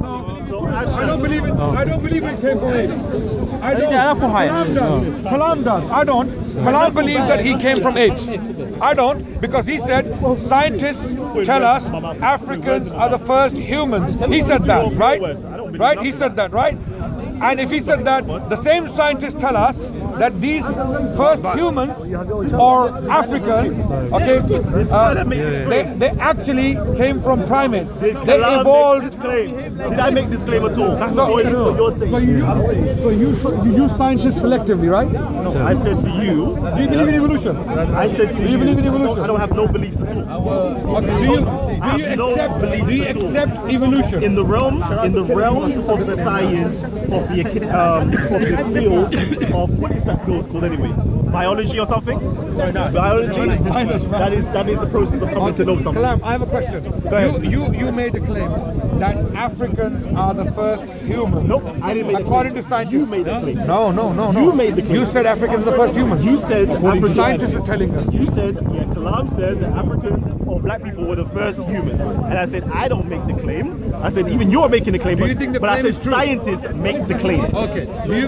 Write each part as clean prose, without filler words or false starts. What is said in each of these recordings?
I don't believe it. I don't believe it came from apes. I don't. Kalam does. Kalam does. I don't. Kalam believes that he came from apes. I don't, because he said scientists tell us Africans are the first humans. He said that, right? Right? He said that, right? And if he said that, the same scientists tell us that these first humans or Africans, okay, they actually came from primates. They evolved. Did I make this claim at all? So you use scientists selectively, right? No, I said to you. Do you believe in evolution? I said to you. Do you believe in evolution? I don't have no beliefs at all. Okay, do you accept evolution? In the realms of science, of the field of, what is that field called anyway? Biology or something? Sorry, no. Biology. That is the process of coming to know something. Kalam, I have a question. Go ahead. You made the claim that Africans are the first humans. Nope, I didn't make the claim. According to scientists. You made the claim. No. You made the claim. You said Africans are the first humans. You said Africans. Scientists are telling us. You said, yeah, Kalam says that Africans or black people were the first humans. And I said, I don't make the claim. I said, even you're making the claim. Do you think the but claim I is said true? Scientists make the claim. Okay. Do you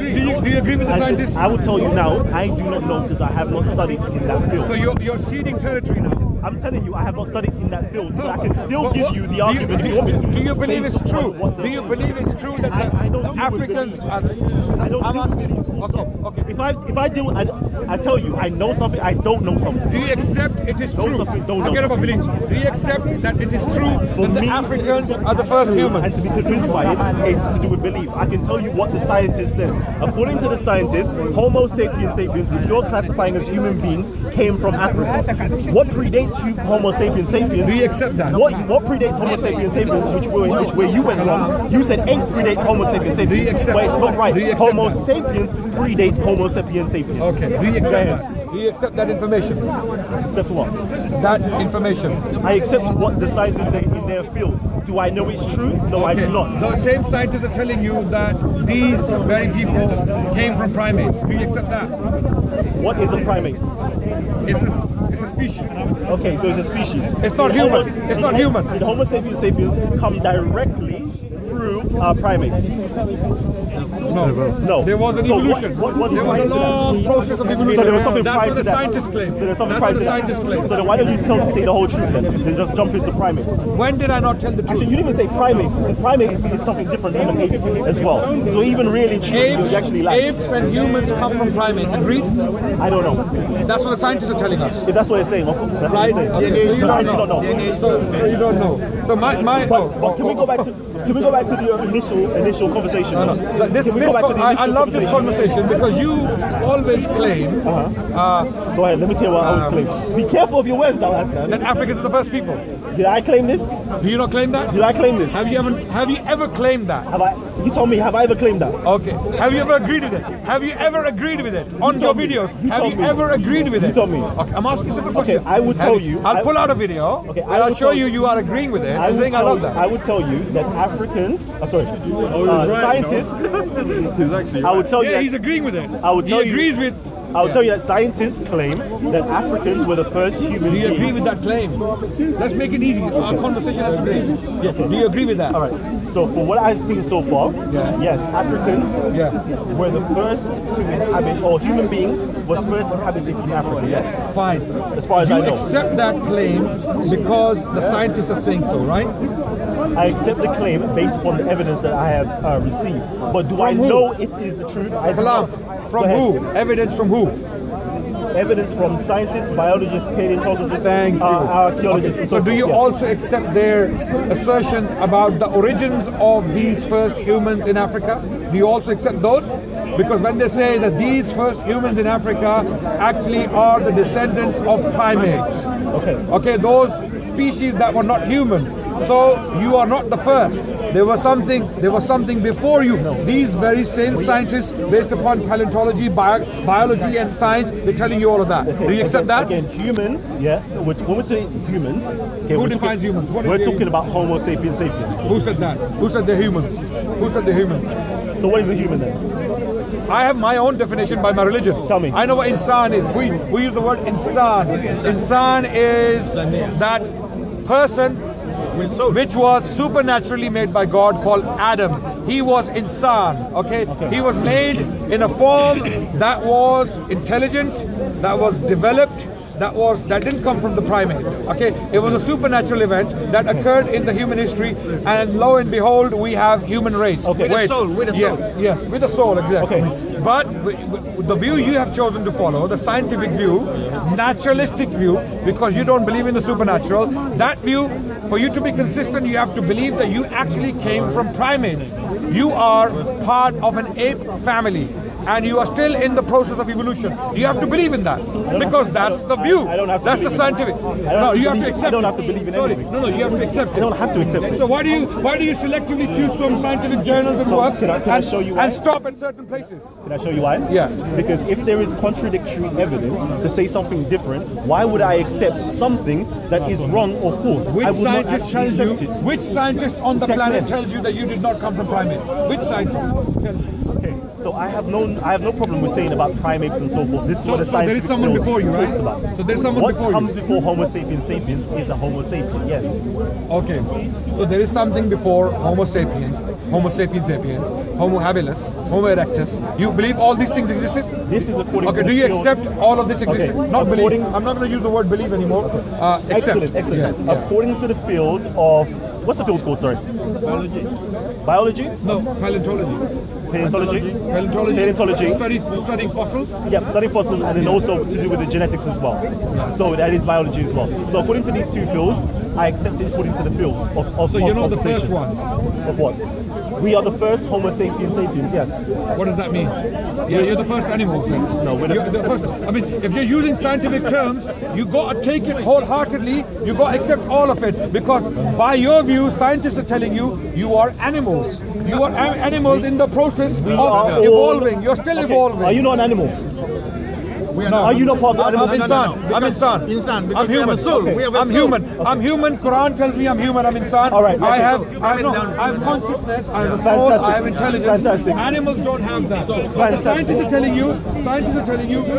agree with the scientists? I will tell you now, I do not know because I have not studied in that field. So you're ceding territory now. I'm telling you, I have not studied in that field, but I can still give you the argument if you want me to. Do you believe it's true? Do you believe it's true that I don't deal Africans with I don't deal with beliefs, full stop. Okay. If I deal, I tell you, I know something, I don't know something. Do you accept it is true? Something, don't know Forget about beliefs. Do you accept that it is true that the Africans are the first humans? And to be convinced by it is to do with belief. I can tell you what the scientist says. According to the scientist, Homo sapiens sapiens, which you're classifying as human beings, came from Africa. What predates Homo sapiens sapiens? Do you accept that? What predates Homo sapiens sapiens, which where you went along? You said apes predate Homo sapiens sapiens. Do you accept but it's not right. Homo that? sapiens predate Homo sapiens sapiens. Okay. Do you accept that? Do you accept that information? Accept what? That information. I accept what the scientists say in their field. Do I know it's true? No, I do not. So the same scientists are telling you that these very people came from primates. Do you accept that? What is a primate? It's a species. Okay, so it's a species. It's not human. It's not human. Did Homo sapiens sapiens come directly through primates? No. There was an evolution. There was a long process of evolution. So there was something That's prior what the to that. scientists claim. So there's something That's what the scientists claim. So then why don't you say the whole truth then just jump into primates? When did I not tell the truth? Actually, you didn't even say primates, because primates is something different from an ape as well. So even really true, you actually like. Apes and humans come from primates. Agreed? I don't know. That's what the scientists are telling us. If that's what they're saying, that's what they're saying. Okay, so you I don't do not know. So you don't know. So But can we go back to the initial conversation? I love this conversation because you always claim. Go ahead. Let me tell you what I always claim. Be careful of your words, now, Adnan. That Africans are the first people. Did I claim this? Do you not claim that? Did I claim this? Have you ever claimed that? Have I? You told me. Have I ever claimed that? Okay. Have you ever agreed with it? Have you ever agreed with it on your videos? Have you ever agreed with it? You told me. Okay. I'm asking a simple question. Okay. I would tell you. I'll pull out a video. Okay. And I'll show you are agreeing with it. I'm saying I love that. I would tell you that Africans. Scientists. I would tell you. Yeah, he's agreeing with it. I would tell he agrees with. I will tell you that scientists claim that Africans were the first human beings. Do you agree with that claim? Let's make it easy. Our conversation has to be easy. Yeah. Do you agree with that? All right. So for what I've seen so far, yes, Africans were the first to inhabit, or human beings was first inhabited in Africa. Yes. Fine. As far as I know. You accept that claim because the scientists are saying so, right? I accept the claim based upon the evidence that I have received. But do I know it is the truth? I do not. From who? Evidence from who? Evidence from scientists, biologists, paleontologists, archaeologists. Okay. So do you also accept their assertions about the origins of these first humans in Africa? Do you also accept those? Because when they say that these first humans in Africa actually are the descendants of primates. Okay, those species that were not human. So you are not the first. There was something before you. These very same scientists, based upon paleontology, biology and science, they're telling you all of that. Do you accept that? Again, humans, when we're saying humans, who defines humans? We're talking about Homo sapiens sapiens. Who said that? Who said they're humans? Who said they're humans? So what is a human then? I have my own definition by my religion. Tell me. I know what insan is. We use the word insan. Insan is that person which was supernaturally made by God, called Adam. He was insan, okay? He was made in a form that was intelligent, that was developed, that didn't come from the primates, okay? It was a supernatural event that occurred in the human history, and lo and behold, we have human race. Okay. With a soul, with a soul. Yes, with a soul, exactly. Okay. But the view you have chosen to follow, the scientific view, naturalistic view, because you don't believe in the supernatural, that view, for you to be consistent, you have to believe that you actually came from primates. You are part of an ape family, and you are still in the process of evolution. You have to believe in that, because that's the view. I don't have to. That's the scientific. No, you have to accept. I don't have to believe in anything. No, you have to accept it. I don't have to accept it. So why do you selectively choose some scientific journals and works can I show you why? and stop at certain places? Can I show you why? Yeah. Because if there is contradictory evidence to say something different, why would I accept something that is wrong or false? Which I would not scientist actually tells you? accept it. Which scientist on the planet tells you that you did not come from primates? Which scientist? Tell me. Okay, so I have no problem with saying about primates and so forth. This is what the science there is someone before you, right? talks about. So there's someone before you. What comes before Homo sapiens sapiens is a Homo sapien, yes. Okay, so there is something before Homo sapiens, Homo sapiens sapiens, Homo habilis, Homo erectus. You believe all these things existed? This is according to do the you field. accept all of this existed? Okay, Not believe. I'm not going to use the word believe anymore. Accept. Excellent. Yeah. According to the field of, what's the field called, sorry? Biology? No, paleontology. Paleontology. Studying fossils? Yeah, studying fossils, and then also to do with the genetics as well. So that is biology as well. So according to these two fields, I accept it according to the field of So you're not the first ones? Of what? We are the first Homo sapiens sapiens, yes. What does that mean? Yeah, you're the first animals then. No, we're you're the first. I mean, if you're using scientific terms, you got to take it wholeheartedly. You got to accept all of it, because by your view, scientists are telling you you are animals. You are animals in the process of evolving. You're still evolving. Are you not an animal? Are you not part of the animal? I'm insan. Insan, because I'm human. we have a soul. Okay. We have a I'm soul. human. I'm human. Quran tells me I'm human. I'm insan. All right. I have consciousness. I have a soul. I have intelligence. Fantastic. Animals don't have that. But the scientists are telling you,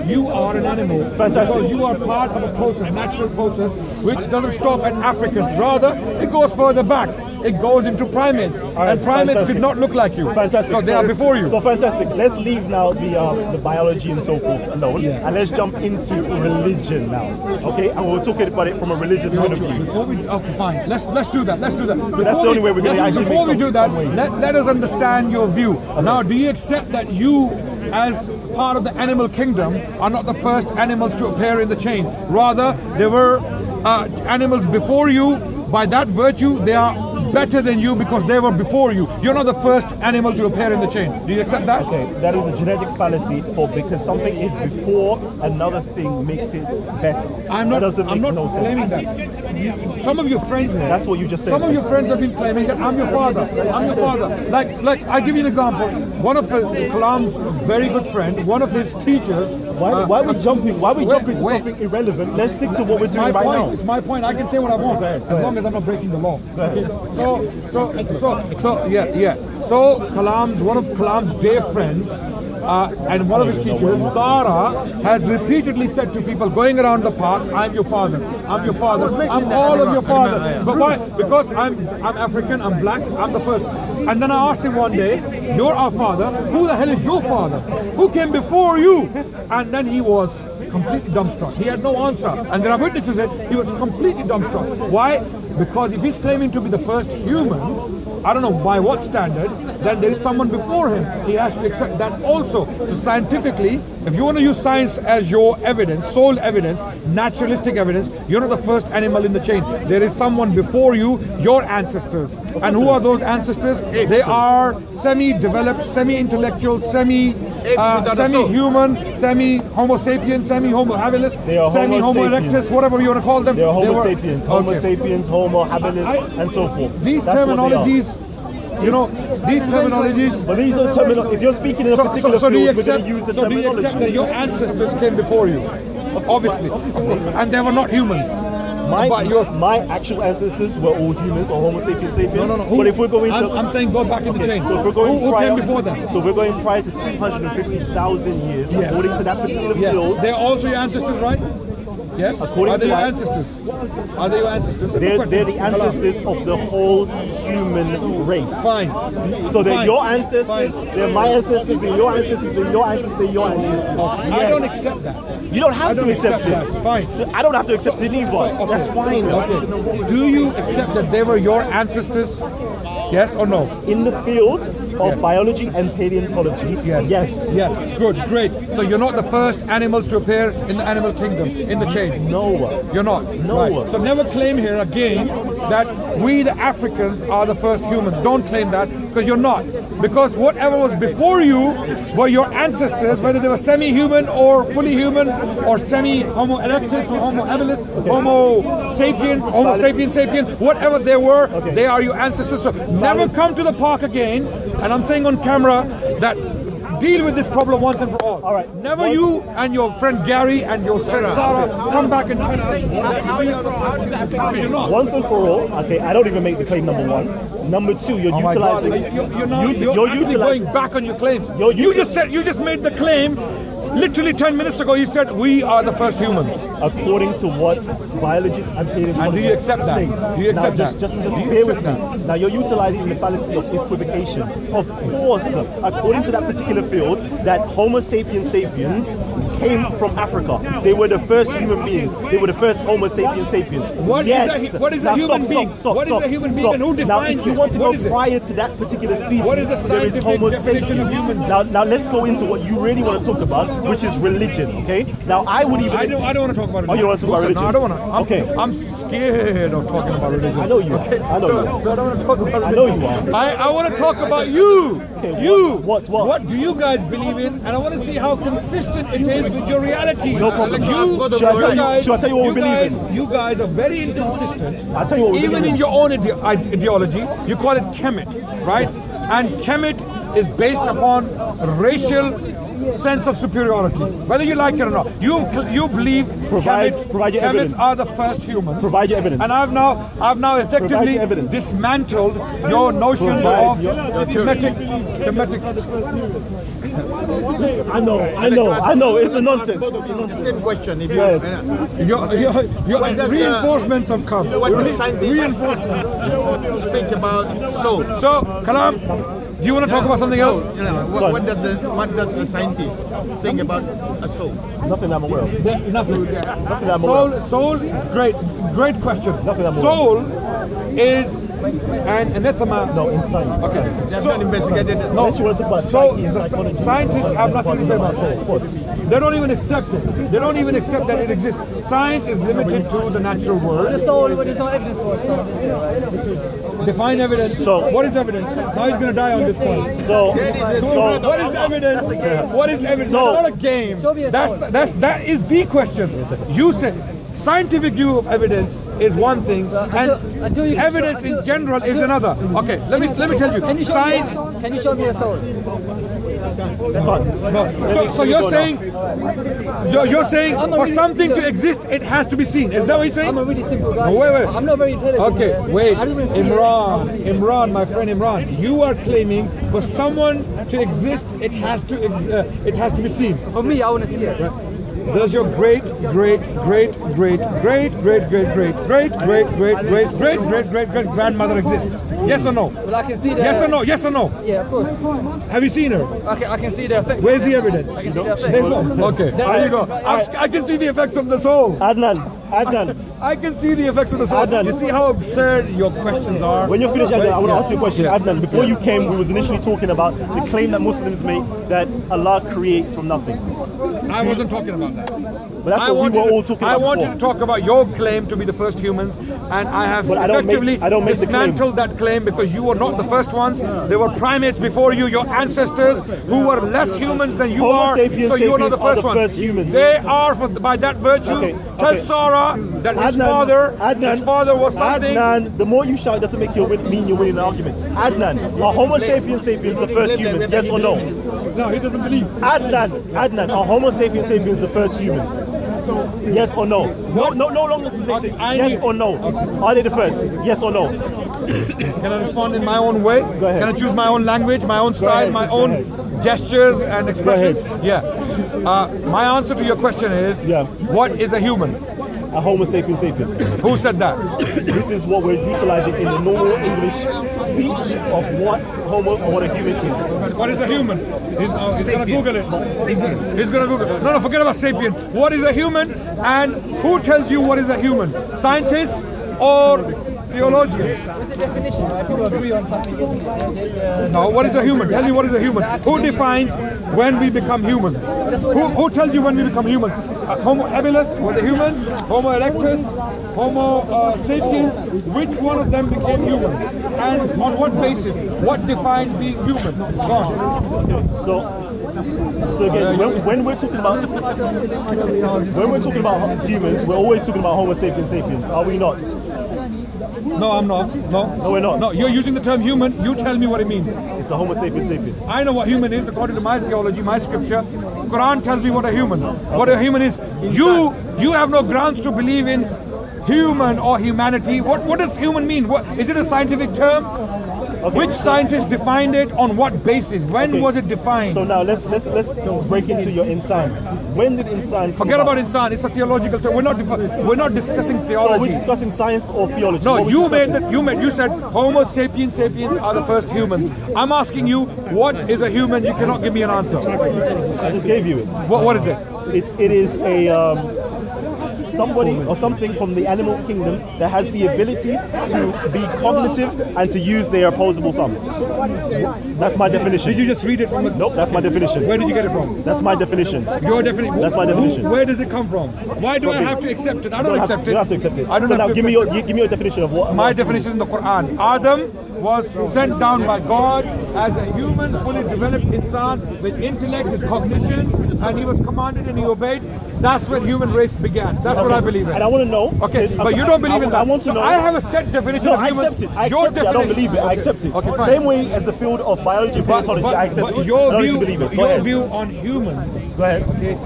you are an animal. Fantastic. Because you are part of a process, natural process, which doesn't stop at Africans. Rather, it goes further back. It goes into primates. Right, and primates fantastic. did not look like you. Fantastic. So they are before you. So fantastic. Let's leave now the biology and so forth alone, Yeah. and let's jump into religion now. Okay, and we'll talk about it from a religious point of view. Before we, okay, fine. Let's do that. Let's do that. That's the only way we're going to actually Before make we do that, some way. let us understand your view. Now, do you accept that you, as part of the animal kingdom, are not the first animals to appear in the chain? Rather, there were animals before you. By that virtue, they are better than you because they were before you. You're not the first animal to appear in the chain. Do you accept that? Okay, that is a genetic fallacy because something is before another thing makes it better. I'm not no claiming sense. that. Some of your friends here. That's what you just said. Some of your friends have been claiming that I'm your father. I'm your father. Like I give you an example. One of Kalam's very good friend, one of his teachers. Why are we jumping? Why are we jumping to something irrelevant? Let's stick to what we're doing right now. It's my point. I can say what I want as long as I'm not breaking the law. Okay. So yeah. So one of Kalam's dear friends, and one of his teachers, Zara, has repeatedly said to people going around the park, I'm your father, I'm your father, I'm all of your father. But why? Because I'm African, I'm black, I'm the first. And then I asked him one day, you're our father, who the hell is your father? Who came before you? And then he was completely dumbstruck. He had no answer. And there are witnesses that he was completely dumbstruck. Why? Because if he's claiming to be the first human, I don't know by what standard, then there is someone before him. He has to accept that also. So scientifically, if you want to use science as your evidence, sole evidence, naturalistic evidence, you're not the first animal in the chain. There is someone before you, your ancestors. And who are those ancestors? They are semi-developed, semi-intellectual, semi-human, semi-homo sapiens, semi-homo habilis, semi-homo erectus, whatever you want to call them. They are homo sapiens, homo sapiens, homo habilis, and so forth. These terminologies, you know, these terminologies. But these are terminologies. If you're speaking in a particular field, we're going to use the terminology. So do you accept that your ancestors came before you? Obviously. And they were not humans. My actual ancestors were all humans or Homo sapiens sapiens. No. But if we're going to, I'm saying go back in the chain. So if we're going who came before that? So if we're going prior to 250,000 years, according to that particular field. They're also your ancestors, right? Yes. According Are they to your that, ancestors? Are they your ancestors? they're the ancestors of the whole human race. Fine. So they're Fine. your ancestors, Fine. they're my ancestors, they're your ancestors, they're your ancestors, they're your ancestors. I don't accept that. You don't have I don't to accept it. that. Fine. I don't have to accept it either. Okay. That's fine. Okay. Do you accept that they were your ancestors? Yes or no? In the field of biology and paleontology, yes. Yes. Good. Great. So you're not the first animals to appear in the animal kingdom, in the chain? No. You're not? No. Right. So never claim here again that we the Africans are the first humans. Don't claim that, because you're not. Because whatever was before you were your ancestors, whether they were semi-human or fully human or semi-Homo erectus or Homo habilis, Homo sapien, whatever they were, they are your ancestors. So never come to the park again, and I'm saying on camera that deal with this problem once and for all. All right. Never you and your friend Gary and your friend Sarah come back and tell us you're not. Once and for all, okay, I don't even make the claim number one. Number two, you're utilizing. You're actually going back on your claims. You just made the claim. Literally 10 minutes ago, you said we are the first humans. According to what biologists and paleontologists and do you accept state. that? Do you accept now, just bear with me. Now you're utilizing the fallacy of equivocation. Of course, according to that particular field, that Homo sapiens sapiens came from Africa. They were the first human beings. They were the first Homo sapiens sapiens. What is a human being? What is a human being and who defines now, if you want to it? go prior to that particular species, what is the there is scientific Homo definition sapiens. of humans? Now let's go into what you really want to talk about, which is religion. Okay. Now I would even. I don't want to talk about religion. Oh, you don't want to talk about religion? No, I don't want to. Okay. I'm scared of talking about religion. I know you are. Okay. I know you are. So I don't want to talk about religion. I know you are. I want to talk about you. Okay, you. What do you guys believe in? And I want to see how consistent it is with your reality. No problem. Should I tell you what we believe in? You guys are very inconsistent. I'll tell you what we Even believe in your own ideology, you call it Kemet, right? And Kemet is based upon racial sense of superiority, whether you like it or not. You believe provide your evidence. Kemets are the first humans. Provide your evidence. And I've now effectively dismantled your notion of Kemetic. I know. It's a nonsense. The same question. If your reinforcements have come. What do scientists speak about soul? So, Kalam, do you want to talk about something else? What does a scientist think about a soul? Nothing I'm aware of. Nothing I'm aware of. Soul, great question. Nothing I'm aware of. Soul is an anathema. No, in science. Okay. They have not investigated it. Unless you want to talk about psyche and psychology. Scientists have nothing to say about soul. Of course. They don't even accept it. They don't even accept that it exists. Science is limited to the natural world. The soul, there's no evidence for it, so is there, right? Define evidence. So what is evidence? Now he's going to die on this point. So what is evidence? What is evidence? So, it's not a game. That is the question. You said scientific view of evidence is one thing, and evidence in general is another. Okay, let me tell you. Science. Can you show me a soul? No. So you're saying for something to exist, it has to be seen. Is that what you're saying? I'm a really simple guy. No, wait. I'm not very intelligent. Okay, wait. Imran, my friend Imran, you are claiming for someone to exist, it has to be seen. For me, I want to see it. Right? Does your great grandmother exist? Yes or no? Well, I can see the... Yes or no? Yes or no? Yeah, of course. Have you seen her? I can see the effect. Where's the evidence? I can see the effect. There's no. Okay, there you go. I can see the effects of the soul. Adnan. I can see the effects of the soul. Adnan. You see how absurd your questions are? When you're finished, Adnan, I want to ask you a question. Adnan, before you came, we was initially talking about the claim that Muslims make that Allah creates from nothing. I wasn't talking about that. But that's what we were all talking about. I wanted to talk about your claim to be the first humans, and I have effectively dismantled that claim because you were not the first ones. There were primates before you, your ancestors, who were less humans than you are. So you are not the first ones. They are, by that virtue. Tell Sarah that his father was something. Adnan, the more you shout doesn't make you mean you're winning an argument. Adnan, are Homo sapiens the first humans? Yes or no? No, he doesn't believe. Adnan, are Homo sapiens the first humans? Yes or no? No longer explanation. Yes or no? Are they the first? Yes or no? Can I respond in my own way? Go ahead. Can I choose my own language, my own style, my own gestures and expressions? Yeah. My answer to your question is, what is a human? a Homo sapiens sapien. Who said that? This is what we're utilizing in the normal English speech of what a human is. What is a human? He's gonna Google it. He's gonna Google it. No, forget about sapien. What is a human? And who tells you what is a human? Scientists or theologians? It's a definition, right? People agree on something, isn't it? No, what is a human? Tell me what is a human. Who defines when we become humans? Who tells you when we become humans? Homo habilis were the humans? Homo erectus? Homo sapiens? Which one of them became human? And on what basis? What defines being human? Go on. So again, when we're talking about humans, we're always talking about Homo sapiens sapiens, are we not? No, I'm not. No, we're not. No, you're using the term human. You tell me what it means. It's a Homo sapiens sapien. I know what human is according to my theology, my scripture. Quran tells me what a human. What a human is. You have no grounds to believe in human or humanity. What does human mean? Is it a scientific term? Okay. Which scientist defined it on what basis? When was it defined? So now let's break into your insan. When did insan? Forget about insan. It's a theological term. We're not discussing theology. So we're discussing science or theology. No, you said Homo sapiens sapiens are the first humans. I'm asking you, what is a human? You cannot give me an answer. I just gave you it. What is it? It is a somebody or something from the animal kingdom that has the ability to be cognitive and to use their opposable thumb. That's my definition. Did you just read it from the... Nope, that's my definition. Where did you get it from? That's my definition. Your definition? That's my definition. Where does it come from? Why do I have to accept it? I don't accept it. You don't have to accept it. I don't so have now to give me your definition of what... My definition in the Quran. Adam was sent down by God as a human, fully developed insan with intellect and cognition, and he was commanded and he obeyed. That's when human race began. That's what I believe in. And I want to know. Okay, but you don't believe in that. I want to know. I have a set definition of humans. I accept it. I accept it. I don't believe it. I accept it. Okay, same way as the field of biology and paleontology, I accept it. Your I don't need to believe it. Your view on humans. Go ahead. Okay.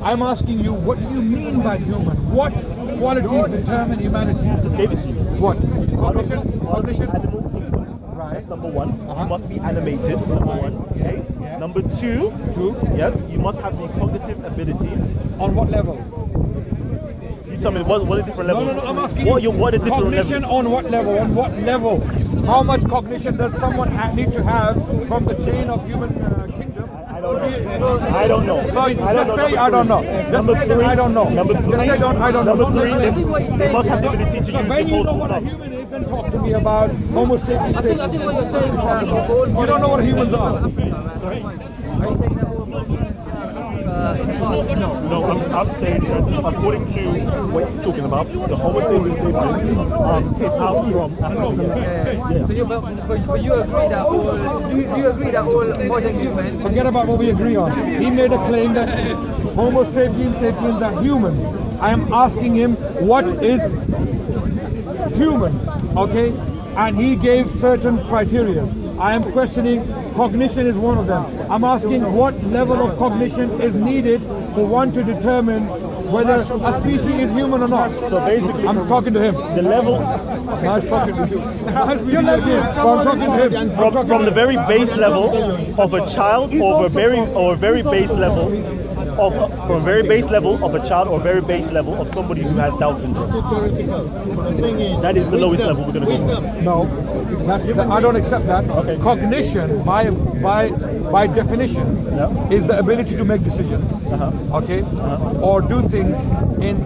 I'm asking you, what do you mean by human? What qualities determine humanity? I just gave it to you. What? Cognition? Animal kingdom. Right. That's number one. You must be animated. Number one. Okay. Yeah. Number two. Yes, you must have the cognitive abilities. On what level? You tell me what are different levels? No, I'm asking what are different cognition levels? on what level? On what level? How much cognition does someone need to have from the chain of human kingdom? I don't know. So just say I don't know. Just say that I don't know. Number three. Just say I don't know. Number three. They must have the ability to use. When you know what a human is, then talk to me about Homo sapiens. I think what you're saying is that you don't know what humans are. Sorry. Are you saying that all humans in No, I'm saying that according to what he's talking about, the Homo sapiens is out from Africa. So but you agree that all, do you agree that all modern humans... Forget about what we agree on. He made a claim that Homo sapiens sapiens are humans. I am asking him what is human, okay? And he gave certain criteria. I am questioning cognition is one of them. I'm asking what level of cognition is needed for one to determine whether a species is human or not. So basically, I'm talking to him. The level. Nice talking to you. I'm talking to him. From the very base level of a child, or a very base level. From a very base level of a child or very base level of somebody who has Down syndrome. That is the lowest level we're going to go. No, I don't accept that. Okay. Cognition, by definition, is the ability to make decisions, okay, or do things in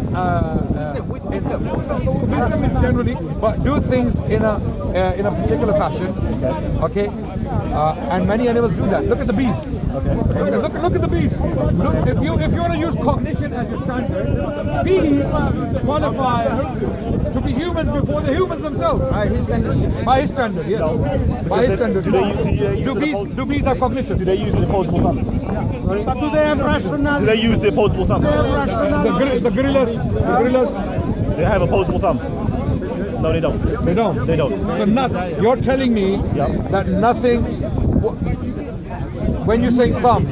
wisdom is generally, but do things in a particular fashion, okay. And many animals do that. Look at the bees. Okay. Look at the bees. If you want to use cognition as your standard, bees qualify to be humans before the humans themselves. By his standard. By his standard, yes. By his standard. Do bees have cognition? Do they use the opposable thumb? Sorry? But do they have rationality? Do they use the opposable thumb? The gorillas. They have opposable thumb. No, they don't. They don't. They don't. So you're telling me that nothing. When you say thumb,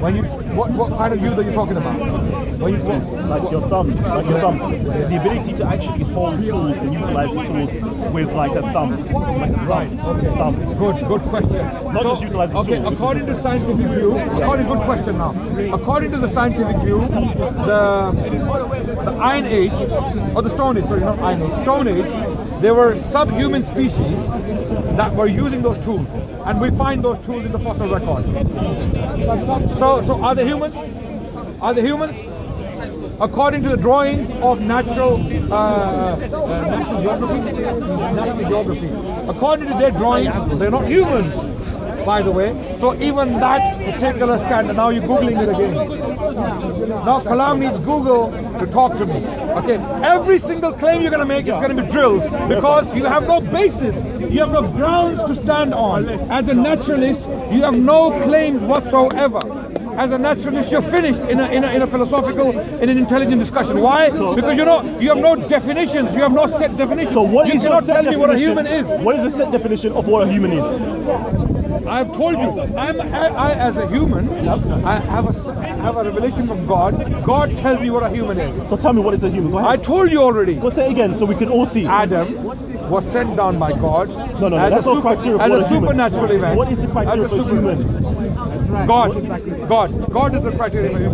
when you What kind of use are you talking about? When you talk, like your thumb, It's the ability to actually hold tools and utilize the tools with like a thumb. Right. Okay. Thumb. Good question. Not just utilize the okay, tool. according to scientific view, good question now. According to the scientific view, the Iron Age, or the Stone Age, sorry, not Iron Age, Stone Age, there were subhuman species that were using those tools, and we find those tools in the fossil record. So are they humans? Are they humans? According to the drawings of National Geography, according to their drawings, they're not humans, by the way. So even that particular standard, now you're Googling it again. Now Kalam needs Google to talk to me. Okay, every single claim you're going to make is going to be drilled because you have no basis, you have no grounds to stand on. As a naturalist, you have no claims whatsoever. As a naturalist, you're finished in a philosophical, in an intelligent discussion. Why? Because you have no definitions. You have no set definition. So what is your set definition? What a human is. What is the set definition of what a human is? I've told you. I as a human, I have a revelation from God. God tells me what a human is. So tell me, what is a human? Go ahead. I told you already. Let's say it again, so we can all see. Adam was sent down by God. No, that's not criteria for as a a supernatural event. What is the criteria for human? God is the criteria for human.